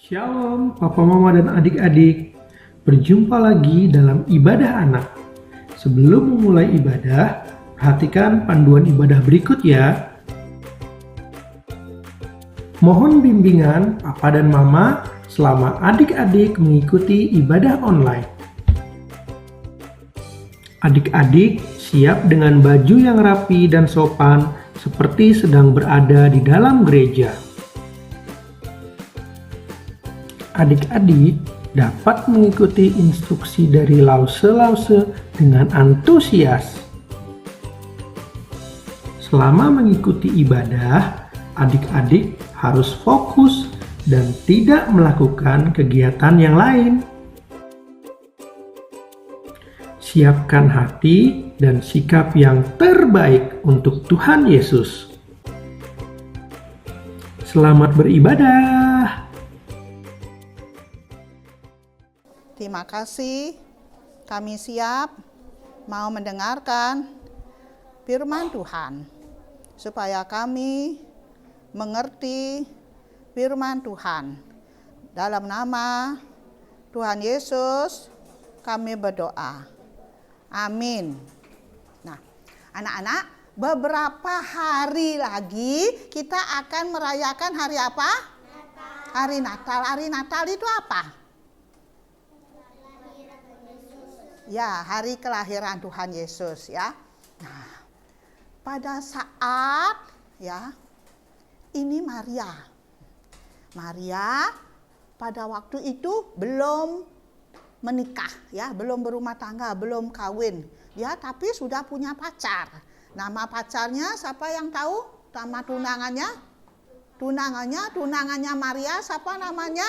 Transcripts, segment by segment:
Shalom, Papa Mama dan adik-adik. Berjumpa lagi dalam ibadah anak. Sebelum memulai ibadah, perhatikan panduan ibadah berikut ya. Mohon bimbingan Papa dan Mama selama adik-adik mengikuti ibadah online. Adik-adik siap dengan baju yang rapi dan sopan seperti sedang berada di dalam gereja. Adik-adik dapat mengikuti instruksi dari lause-lause dengan antusias. Selama mengikuti ibadah, adik-adik harus fokus dan tidak melakukan kegiatan yang lain. Siapkan hati dan sikap yang terbaik untuk Tuhan Yesus. Selamat beribadah. Terima kasih, kami siap mau mendengarkan firman Tuhan, supaya kami mengerti firman Tuhan. Dalam nama Tuhan Yesus, kami berdoa. Amin. Nah, anak-anak, beberapa hari lagi kita akan merayakan hari apa? Natal. Hari Natal. Hari Natal itu apa? Ya, hari kelahiran Tuhan Yesus ya. Nah, pada saat ya ini Maria pada waktu itu belum menikah ya, belum berumah tangga, belum kawin ya, tapi sudah punya pacar. Nama pacarnya siapa yang tahu? Nama tunangannya Maria siapa namanya?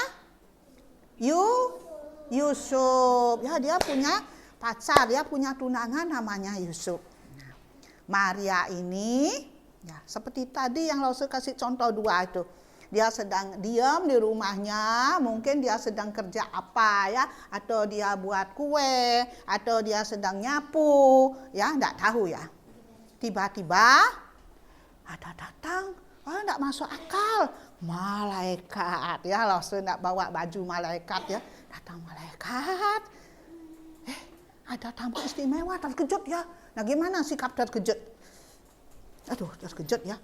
Yusuf. Ya, dia punya pacar, dia punya tunangan namanya Yusuf. Nah, Maria ini ya seperti tadi yang Lause kasih contoh 2 itu. Dia sedang diam di rumahnya, mungkin dia sedang kerja apa ya, atau dia buat kue, atau dia sedang nyapu, ya enggak tahu ya. Tiba-tiba ada datang, enggak masuk akal, malaikat ya, Lause enggak bawa baju malaikat ya, datang malaikat. Ada tamu istimewa, terkejut ya. Nah, gimana sikap terkejut? Aduh, terkejut ya.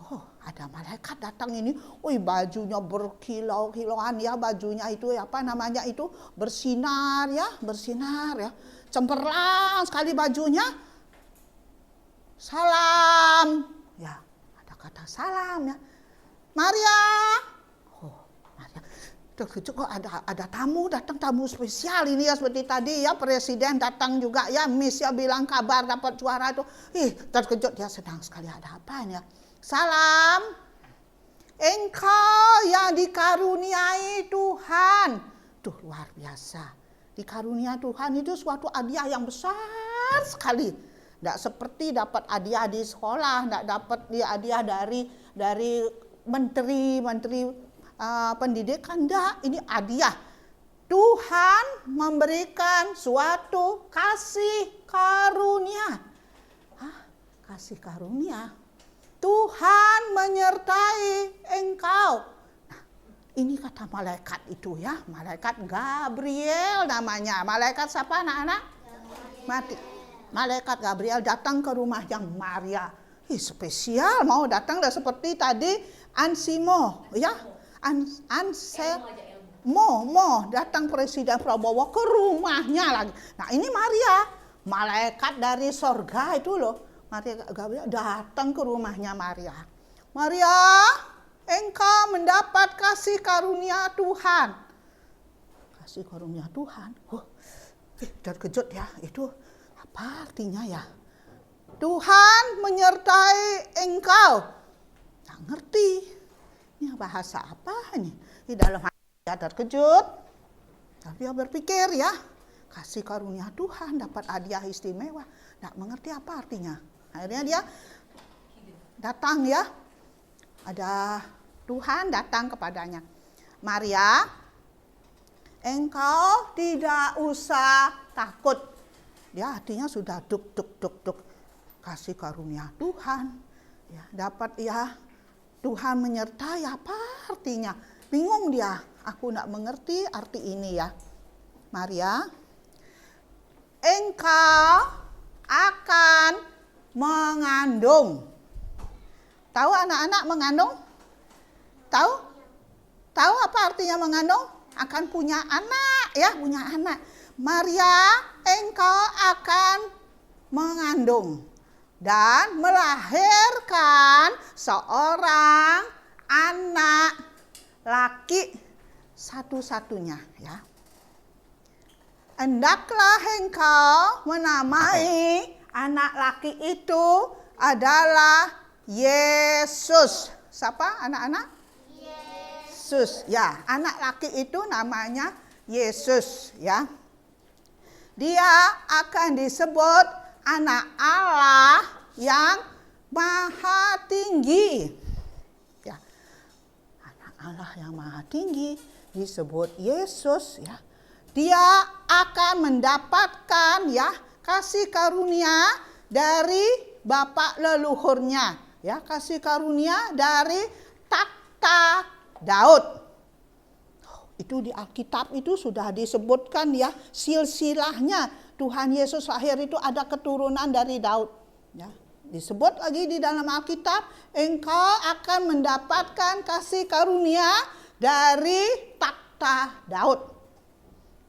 Oh, ada malaikat datang ini. Wih, bajunya berkilau-kilauan ya, bajunya itu apa namanya itu? Bersinar ya. Cemerlang sekali bajunya. Salam. Ya, ada kata salam ya. Maria. Terkejut kok ada tamu datang, tamu spesial ini ya, seperti tadi ya, presiden datang juga ya, Miss ya bilang kabar dapat juara itu. Terkejut ya, sedang sekali ada apa ya. Salam, engkau yang dikaruniai Tuhan. Tuh, luar biasa. Dikarunia Tuhan itu suatu hadiah yang besar sekali. Tidak seperti dapat hadiah di sekolah, tidak dapat hadiah dari menteri pendidikan, enggak, ini hadiah. Tuhan memberikan suatu kasih karunia. Kasih karunia. Tuhan menyertai engkau. Nah, ini kata malaikat itu ya, malaikat Gabriel namanya. Malaikat siapa anak-anak? Malaikat Gabriel datang ke rumah yang Maria. Spesial, mau datang seperti tadi Ansimo ya. Mo datang Presiden Prabowo ke rumahnya lagi. Nah, ini Maria, malaikat dari sorga itu loh. Maria Gabriel datang ke rumahnya Maria. Maria, engkau mendapat kasih karunia Tuhan. Kasih karunia Tuhan. Terkejut ya, itu apa artinya ya? Tuhan menyertai engkau. Nggak ngerti. Ini bahasa apa nih? Di dalam hati dia terkejut. Tapi dia berpikir ya, kasih karunia Tuhan, dapat hadiah istimewa. Nggak mengerti apa artinya. Akhirnya dia datang ya. Ada Tuhan datang kepadanya. Maria, engkau tidak usah takut. Ya, hatinya sudah duk. Kasih karunia Tuhan. Ya, dapat ya Tuhan menyertai apa artinya? Bingung dia. Aku tidak mengerti arti ini ya. Maria, engkau akan mengandung. Tahu anak-anak mengandung? Tahu? Tahu apa artinya mengandung? Akan punya anak ya, punya anak. Maria, engkau akan mengandung dan melahirkan seorang anak laki satu-satunya ya. Hendaklah engkau menamai anak laki itu adalah Yesus. Siapa anak-anak? Yesus. Ya, anak laki itu namanya Yesus ya. Dia akan disebut anak Allah yang maha tinggi. Ya. Anak Allah yang maha tinggi disebut Yesus ya. Dia akan mendapatkan ya kasih karunia dari Bapa leluhurnya, ya, kasih karunia dari takhta Daud. Itu di Alkitab itu sudah disebutkan ya, silsilahnya Tuhan Yesus lahir itu ada keturunan dari Daud. Ya, disebut lagi di dalam Alkitab, engkau akan mendapatkan kasih karunia dari takhta Daud.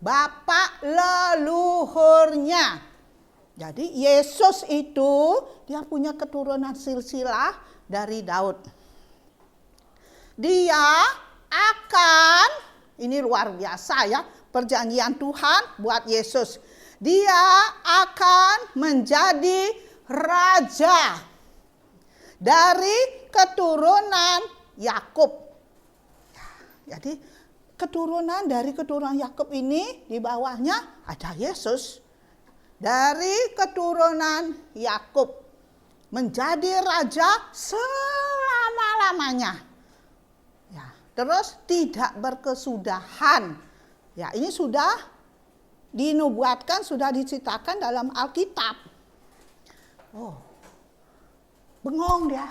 Bapak leluhurnya. Jadi Yesus itu dia punya keturunan silsilah dari Daud. Dia akan, ini luar biasa ya, perjanjian Tuhan buat Yesus. Dia akan menjadi raja dari keturunan Yakub. Jadi keturunan dari keturunan Yakub ini di bawahnya ada Yesus. Dari keturunan Yakub menjadi raja selama-lamanya. Ya, terus tidak berkesudahan. Ya, ini sudah dinubuatkan, sudah diceritakan dalam Alkitab. Oh, bengong dia.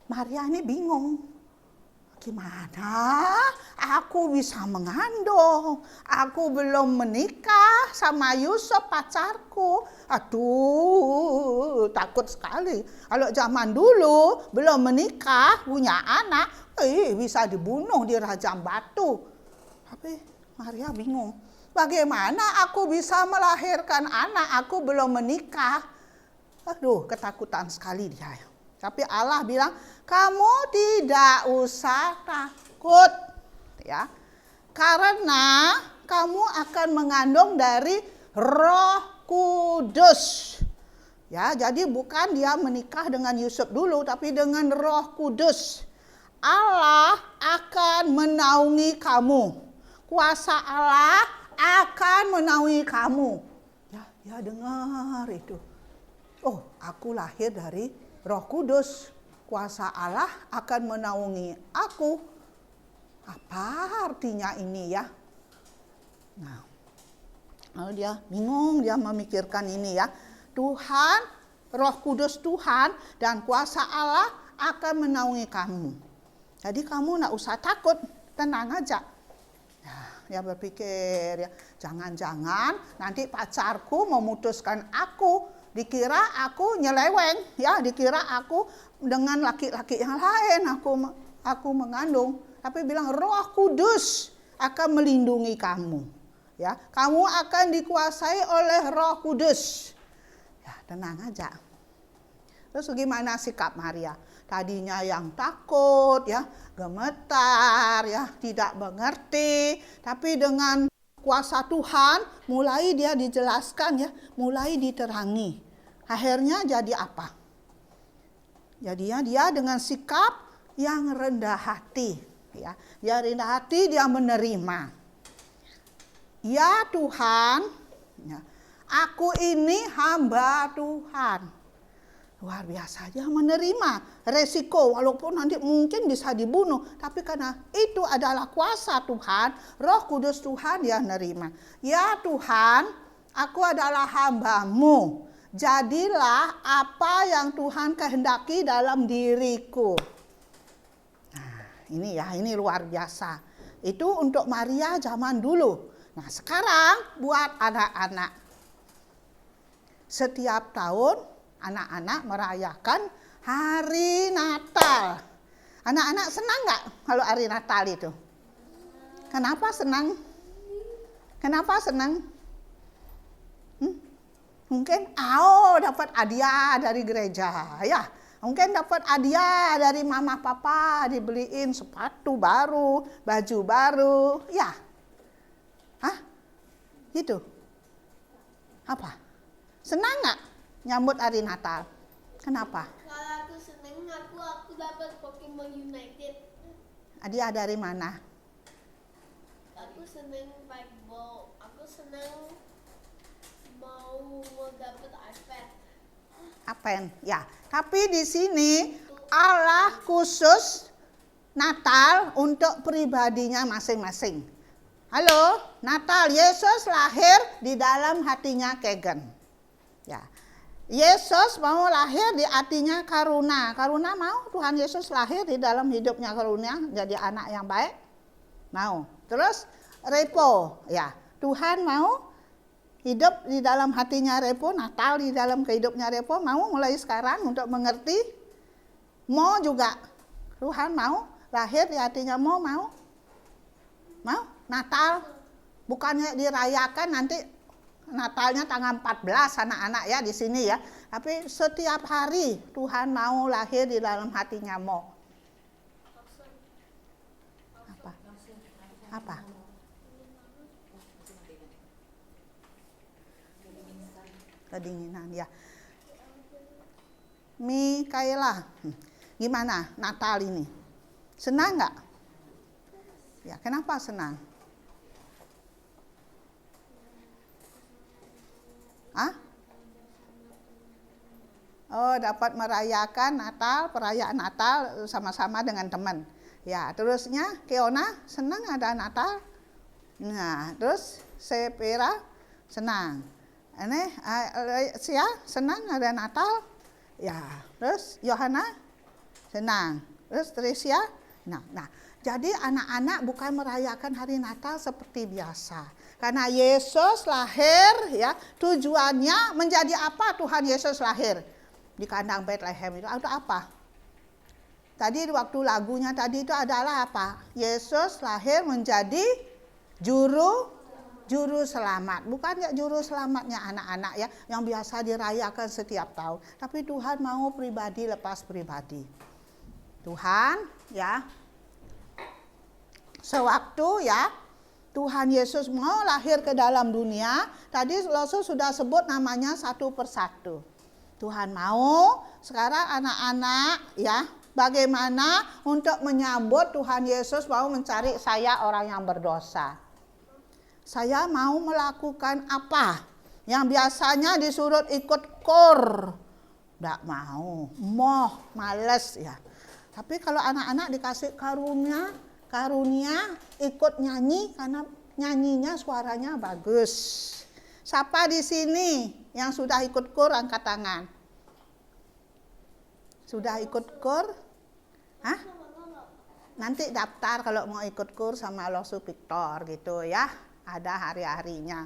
Maria ini bingung. Gimana aku bisa mengandung? Aku belum menikah sama Yusuf pacarku. Aduh, takut sekali. Kalau zaman dulu belum menikah, punya anak, bisa dibunuh di rajam batu. Tapi Maria bingung. Bagaimana aku bisa melahirkan anak? Aku belum menikah. Aduh, ketakutan sekali dia. Tapi Allah bilang, kamu tidak usah takut, ya, karena kamu akan mengandung dari Roh Kudus. Ya, jadi bukan dia menikah dengan Yusuf dulu, tapi dengan Roh Kudus. Allah akan menaungi kamu. Kuasa Allah akan menaungi kamu. Ya dengar itu. Oh, aku lahir dari Roh Kudus, kuasa Allah akan menaungi aku. Apa artinya ini ya? Nah, lalu dia bingung, dia memikirkan ini ya. Tuhan, Roh Kudus Tuhan dan kuasa Allah akan menaungi kamu. Jadi kamu tidak usah takut, tenang aja. Nah, dia berpikir ya, jangan-jangan nanti pacarku memutuskan aku. Dikira aku nyeleweng, ya, dikira aku dengan laki-laki yang lain aku mengandung. Tapi bilang Roh Kudus akan melindungi kamu. Ya, kamu akan dikuasai oleh Roh Kudus. Ya, tenang aja. Terus gimana sikap Maria? Tadinya yang takut, ya, gemetar, ya, tidak mengerti, tapi dengan kuasa Tuhan mulai dia dijelaskan ya, mulai diterangi. Akhirnya jadi apa? Jadinya dia dengan sikap yang rendah hati, ya. Dia rendah hati, dia menerima. Ya Tuhan, ya, aku ini hamba Tuhan. Luar biasa, dia menerima resiko walaupun nanti mungkin bisa dibunuh. Tapi karena itu adalah kuasa Tuhan, Roh Kudus Tuhan, dia menerima. Ya Tuhan, aku adalah hamba-Mu. Jadilah apa yang Tuhan kehendaki dalam diriku. Ini ya, ini luar biasa. Itu untuk Maria zaman dulu. Nah, sekarang buat anak-anak. Setiap tahun anak-anak merayakan hari Natal. Anak-anak senang nggak kalau hari Natal itu? Kenapa senang? Kenapa senang? Mungkin dapat hadiah dari gereja, ya. Mungkin dapat hadiah dari mama papa, dibeliin sepatu baru, baju baru, ya. Hah? Gitu. Apa? Senang nggak nyambut hari Natal? Kenapa? Kalau aku seneng, aku dapat Pokemon United. Hadiah dari mana? Aku seneng bike ball. Aku seneng mau dapat iPad. Apen, ya. Tapi di sini Allah khusus Natal untuk pribadinya masing-masing. Halo, Natal Yesus lahir di dalam hatinya Kegen. Ya. Yesus mau lahir di hatinya Karuna. Karuna mau Tuhan Yesus lahir di dalam hidupnya Karuna jadi anak yang baik? Mau. Terus Repo, ya. Tuhan mau hidup di dalam hatinya Repo, Natal di dalam kehidupnya Repo, mau mulai sekarang untuk mengerti. Mo juga, Tuhan mau lahir di hatinya Mo, mau? Natal, bukannya dirayakan nanti Natalnya tanggal 14 anak-anak ya di sini ya. Tapi setiap hari Tuhan mau lahir di dalam hatinya Mo. Apa? Kedinginan ya. Mikaela, gimana Natal ini? Senang nggak? Ya, kenapa senang? Hah? Oh, dapat merayakan Natal, perayaan Natal sama-sama dengan teman. Ya, terusnya Keona senang ada Natal. Nah, terus Sepera senang. Ini Sia senang ada Natal. Ya, terus Yohana senang. Terus Tricia. Nah, jadi anak-anak bukan merayakan hari Natal seperti biasa. Karena Yesus lahir ya, tujuannya menjadi apa Tuhan Yesus lahir? Di kandang Bethlehem itu ada apa? Tadi waktu lagunya tadi itu adalah apa? Yesus lahir menjadi juru selamat. Bukan ya juru selamatnya anak-anak ya, yang biasa dirayakan setiap tahun. Tapi Tuhan mau pribadi lepas pribadi. Tuhan ya, sewaktu ya Tuhan Yesus mau lahir ke dalam dunia, tadi Rasul sudah sebut namanya satu persatu. Tuhan mau, sekarang anak-anak ya, bagaimana untuk menyambut Tuhan Yesus mau mencari saya orang yang berdosa. Saya mau melakukan apa? Yang biasanya disuruh ikut kor. Tidak mau, males ya. Tapi kalau anak-anak dikasih karunia ikut nyanyi karena nyanyinya suaranya bagus. Siapa di sini yang sudah ikut kor angkat tangan? Sudah ikut kor? Hah? Nanti daftar kalau mau ikut kor sama Losu Victor gitu ya. Ada hari-harinya.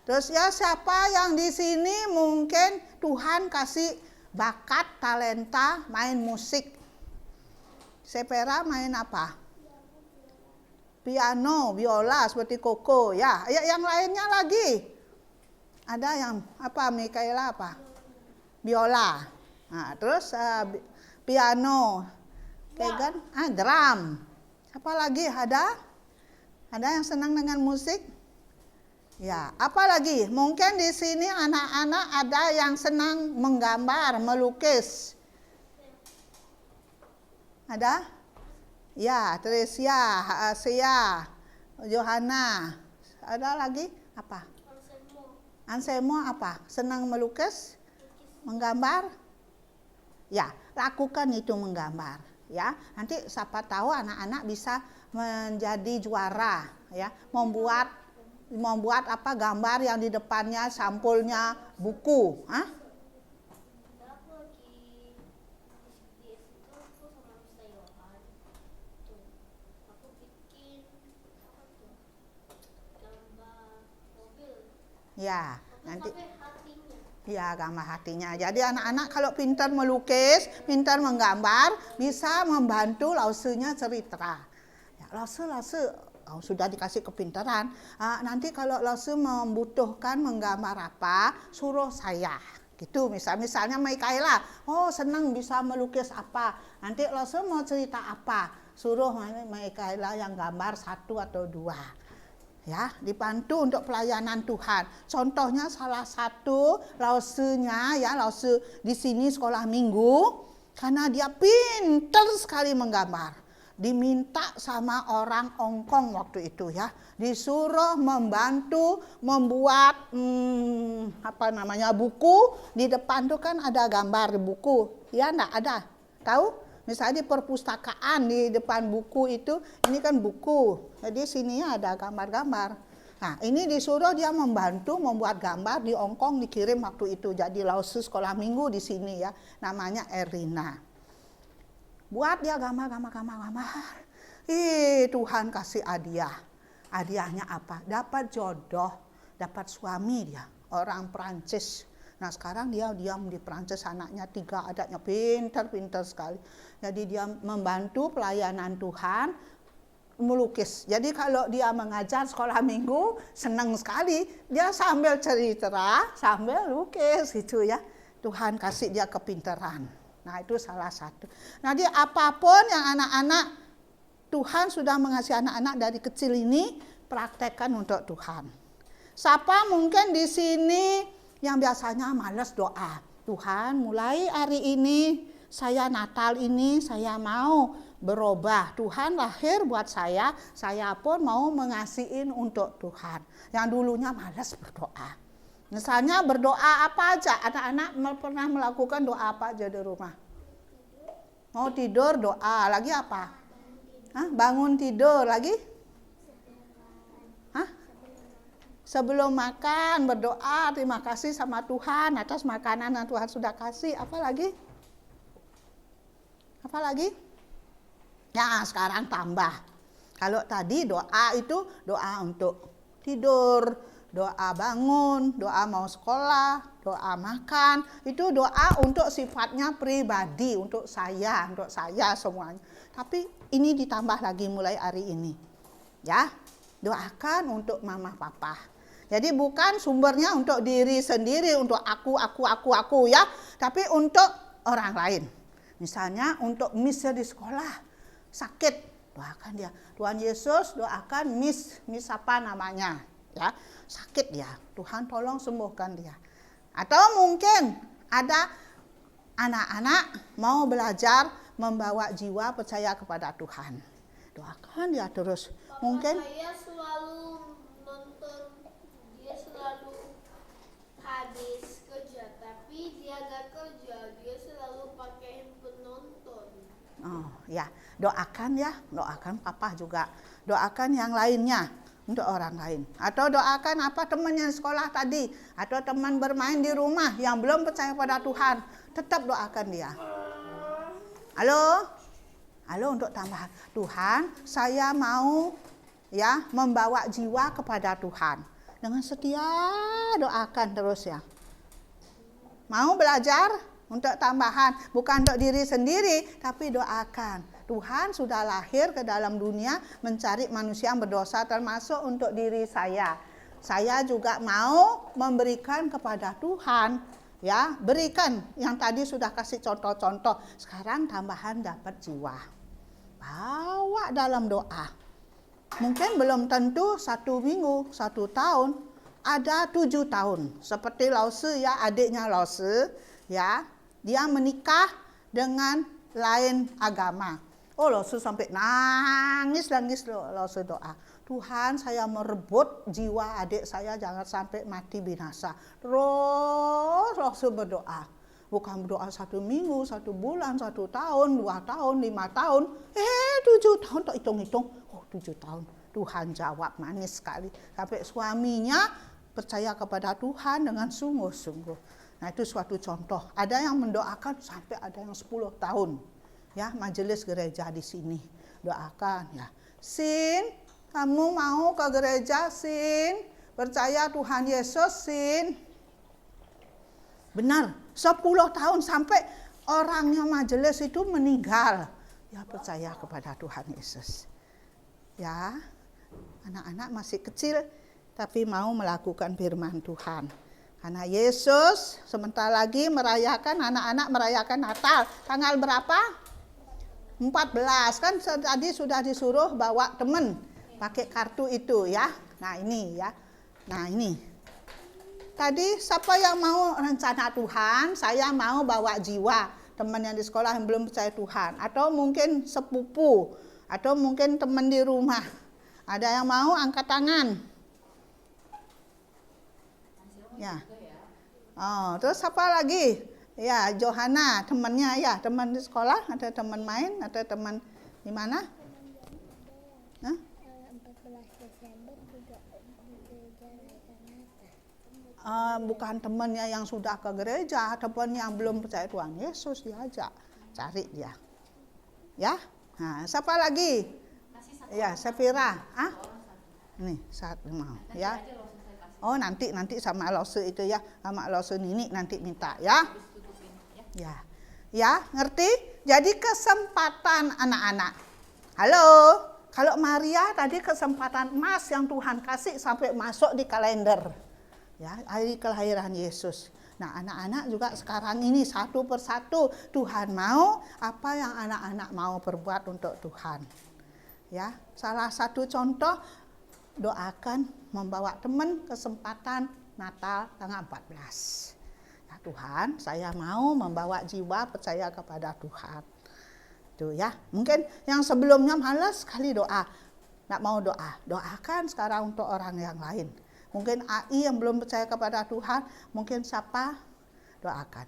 Terus ya siapa yang di sini mungkin Tuhan kasih bakat talenta main musik? Sepera main apa? Piano, biola seperti Koko ya. Yang lainnya lagi. Ada yang apa? Mikaela apa? Biola. Nah, terus piano. Kegan, drum. Siapa lagi? Ada yang senang dengan musik? Ya, apa lagi? Mungkin di sini anak-anak ada yang senang menggambar, melukis. Ada? Ya, Tricia, Sia, Johanna. Ada lagi? Apa? Anselmo apa? Senang melukis? Menggambar? Ya, lakukan itu menggambar. Ya, nanti siapa tahu anak-anak bisa menjadi juara. Ya, membuat apa gambar yang di depannya sampulnya buku. Hah? Ya, nanti Sampai hatinya. ya gambar hatinya. Jadi anak-anak kalau pintar melukis, pintar menggambar, bisa membantu lausenya cerita. Ya, lause sudah dikasih kepintaran. Nanti kalau lause membutuhkan menggambar apa, suruh saya. Gitu, misalnya Michaela, oh senang bisa melukis apa. Nanti lause mau cerita apa, suruh Michaela yang gambar 1 atau 2. Ya, dibantu untuk pelayanan Tuhan. Contohnya salah satu lausenya ya, lause di sini sekolah minggu, karena dia pintar sekali menggambar. Diminta sama orang Hongkong waktu itu ya, disuruh membantu membuat buku. Di depan tuh kan ada gambar di buku, ya enggak ada, tahu? Misalnya di perpustakaan di depan buku itu, ini kan buku, jadi sininya ada gambar-gambar. Nah ini disuruh dia membantu membuat gambar di Hongkong, dikirim waktu itu. Jadi lause sekolah minggu di sini ya, namanya Erina. Buat dia gambar. Tuhan kasih hadiah. Hadiahnya apa? Dapat jodoh, dapat suami dia, orang Prancis. Nah sekarang dia diam di Prancis, anaknya 3, adanya pintar sekali. Jadi dia membantu pelayanan Tuhan melukis. Jadi kalau dia mengajar sekolah minggu, senang sekali. Dia sambil cerita, sambil lukis gitu ya. Tuhan kasih dia kepintaran. Nah itu salah satu. Jadi apapun yang anak-anak, Tuhan sudah mengasihi anak-anak dari kecil ini, praktekkan untuk Tuhan. Siapa mungkin di sini yang biasanya malas doa. Tuhan, mulai hari ini, Natal ini, saya mau berubah. Tuhan lahir buat saya pun mau mengasihin untuk Tuhan. Yang dulunya malas berdoa. Misalnya berdoa apa aja, anak-anak pernah melakukan doa apa aja di rumah? Mau tidur doa, lagi apa? Bangun tidur, lagi? Sebelum makan berdoa, terima kasih sama Tuhan atas makanan yang Tuhan sudah kasih. Apa lagi? Ya sekarang tambah. Kalau tadi doa itu doa untuk tidur, doa bangun, doa mau sekolah, doa makan. Itu doa untuk sifatnya pribadi, untuk saya semuanya. Tapi ini ditambah lagi mulai hari ini. Ya, doakan untuk mama papa. Jadi bukan sumbernya untuk diri sendiri, untuk aku ya, tapi untuk orang lain. Misalnya untuk Miss di sekolah sakit, doakan dia. Tuhan Yesus doakan Miss apa namanya, ya sakit dia. Tuhan tolong sembuhkan dia. Atau mungkin ada anak-anak mau belajar membawa jiwa percaya kepada Tuhan. Doakan dia terus. Papa Mungkin saya selalu nonton, dia selalu habis kerja, tapi dia gak kerja, dia selalu pakai handphone nonton. oh ya, doakan papa juga. Doakan yang lainnya untuk orang lain. Atau doakan apa temannya sekolah tadi, atau teman bermain di rumah yang belum percaya pada Tuhan, tetap doakan dia. Halo untuk tambahan. Tuhan, saya mau ya membawa jiwa kepada Tuhan. Dengan setia doakan terus ya. Mau belajar untuk tambahan, bukan untuk diri sendiri, tapi doakan. Tuhan sudah lahir ke dalam dunia mencari manusia yang berdosa, termasuk untuk diri saya. Saya juga mau memberikan kepada Tuhan, ya, berikan yang tadi sudah kasih contoh-contoh. Sekarang tambahan dapat jiwa. Bawa dalam doa. Mungkin belum tentu 1 minggu, 1 tahun, ada 7 tahun. Seperti Lause ya, adiknya Lause, ya, dia menikah dengan lain agama. Oh, Lause sampai nangis Lause doa. Tuhan, saya merebut jiwa adik saya jangan sampai mati binasa. Terus Lause berdoa. Bukan berdoa 1 minggu, 1 bulan, 1 tahun, 2 tahun, 5 tahun. 7 tahun, tak hitung-hitung. Oh, 7 tahun. Tuhan jawab manis sekali. Sampai suaminya percaya kepada Tuhan dengan sungguh-sungguh. Nah, itu suatu contoh. Ada yang mendoakan sampai ada yang 10 tahun. Ya, majelis gereja di sini. Doakan ya. Sin, kamu mau ke gereja, Sin? percaya Tuhan Yesus, Sin. Benar, 10 tahun sampai orangnya majelis itu meninggal. Ya percaya kepada Tuhan Yesus. Ya, anak-anak masih kecil tapi mau melakukan firman Tuhan. Karena Yesus sebentar lagi anak-anak merayakan Natal. Tanggal berapa? 14 kan tadi sudah disuruh bawa teman pakai kartu itu ya. Nah ini ya. Nah ini. Tadi siapa yang mau rencana Tuhan? Saya mau bawa jiwa. Teman yang di sekolah yang belum percaya Tuhan, atau mungkin sepupu, atau mungkin teman di rumah. Ada yang mau angkat tangan? Ya. Oh, terus apa lagi? Ya, Johanna, temannya ya, teman di sekolah, ada teman main, ada teman di mana? 14 Desember juga di gereja rayakan Natal. Bukan temannya yang sudah ke gereja, teman yang belum percaya Tuhan Yesus diajak, cari dia. Ya, nah, siapa lagi? Ya, Safira. Ini saat mau, ya. Oh nanti sama Lose itu ya, sama Lose Nini nanti minta ya. Ya, ngerti? Jadi kesempatan anak-anak. Halo, kalau Maria tadi kesempatan emas yang Tuhan kasih sampai masuk di kalender. Ya, hari kelahiran Yesus. Nah, anak-anak juga sekarang ini satu persatu Tuhan mau apa yang anak-anak mau perbuat untuk Tuhan. Ya, salah satu contoh doakan membawa teman kesempatan Natal tanggal 14. Ya, Tuhan, saya mau membawa jiwa percaya kepada Tuhan. Tuh ya, mungkin yang sebelumnya malas sekali doa. Nggak mau doa, doakan sekarang untuk orang yang lain. Mungkin AI yang belum percaya kepada Tuhan, mungkin siapa? Doakan.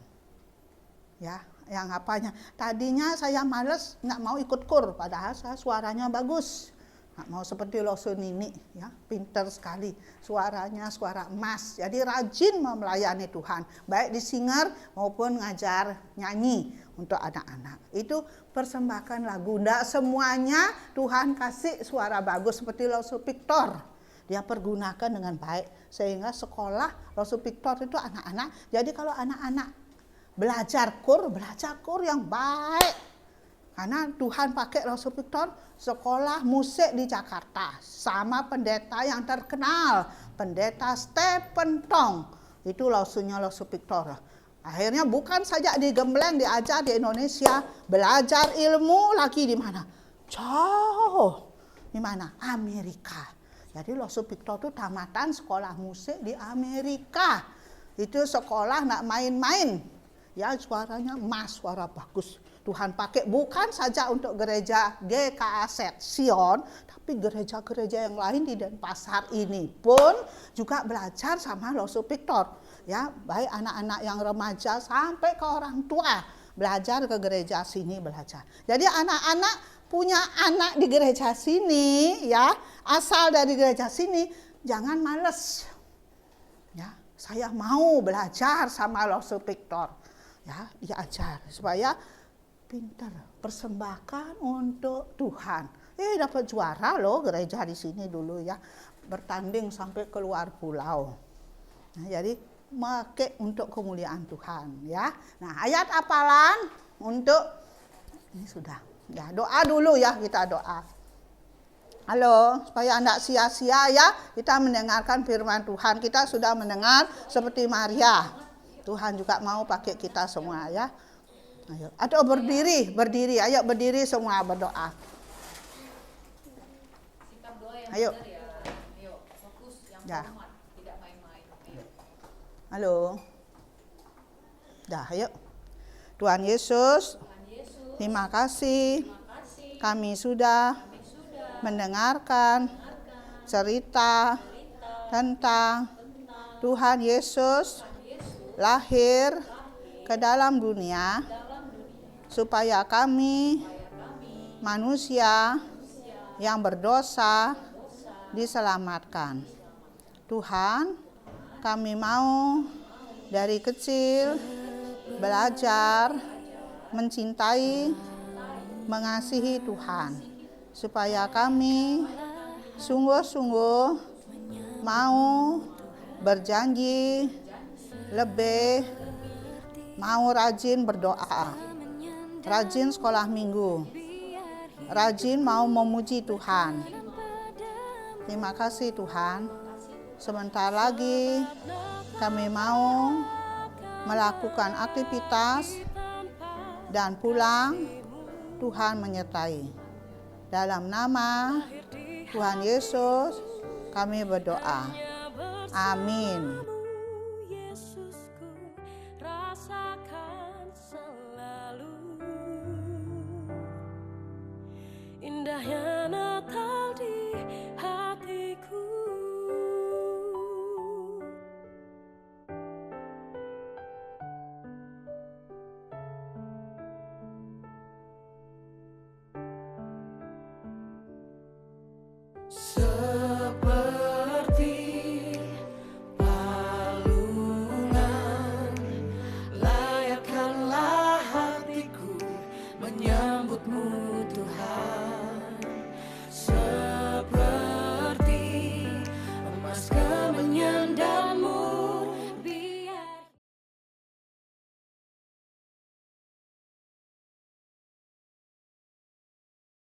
Ya, yang apanya? Tadinya saya males, nggak mau ikut kur, padahal saya suaranya bagus. Nggak mau seperti Lose Nini, ya, pinter sekali. Suaranya suara emas, jadi rajin melayani Tuhan. Baik di singer maupun ngajar nyanyi untuk anak-anak. Itu persembahkan lagu. Nggak semuanya Tuhan kasih suara bagus seperti Lose Victor. Dia pergunakan dengan baik sehingga sekolah Lose Victor itu anak-anak. Jadi kalau anak-anak belajar kur yang baik. Karena Tuhan pakai Lose Victor sekolah musik di Jakarta sama pendeta yang terkenal, pendeta Stephen Tong. Itu Lose-nya Lose Victor. Akhirnya bukan saja di Gembleng diajar di Indonesia, belajar ilmu lagi di mana? Jauh. Di mana? Amerika. Jadi Lose Victor itu tamatan sekolah musik di Amerika. Itu sekolah nggak main-main. Ya, suaranya emas, suara bagus. Tuhan pakai bukan saja untuk gereja GKA Sion, tapi gereja-gereja yang lain di Denpasar ini pun juga belajar sama Lose Victor. Ya, baik anak-anak yang remaja sampai ke orang tua belajar ke gereja sini belajar. Jadi anak-anak punya anak di gereja sini, ya, asal dari gereja sini, jangan males. Ya, saya mau belajar sama Lose Victor. Ya, diajar supaya pintar, persembahkan untuk Tuhan. Dapat juara loh gereja di sini dulu ya, bertanding sampai keluar pulau. Nah, jadi pakai untuk kemuliaan Tuhan ya. Nah, ayat hafalan untuk ini sudah. Ya, doa dulu ya, kita doa. Halo, supaya tidak sia-sia ya, kita mendengarkan firman Tuhan. Kita sudah mendengar seperti Maria. Tuhan juga mau pakai kita semua ya. Ayo, atau berdiri, ayo berdiri semua berdoa. Sikap doa yang Ayo. benar ya. Ayo, fokus yang Ya. hormat, tidak main-main. Ayo. Halo. Dah, ayo. Tuhan Yesus, terima kasih kami sudah mendengarkan cerita tentang Tuhan Yesus lahir ke dalam dunia supaya kami manusia yang berdosa diselamatkan. Tuhan, kami mau dari kecil belajar mencintai, mengasihi Tuhan, supaya kami sungguh-sungguh mau berjanji lebih mau rajin berdoa, rajin sekolah minggu, rajin mau memuji Tuhan. Terima kasih Tuhan. Sebentar lagi kami mau melakukan aktivitas dan pulang. Tuhan menyertai. Dalam nama Tuhan Yesus kami berdoa. Amin.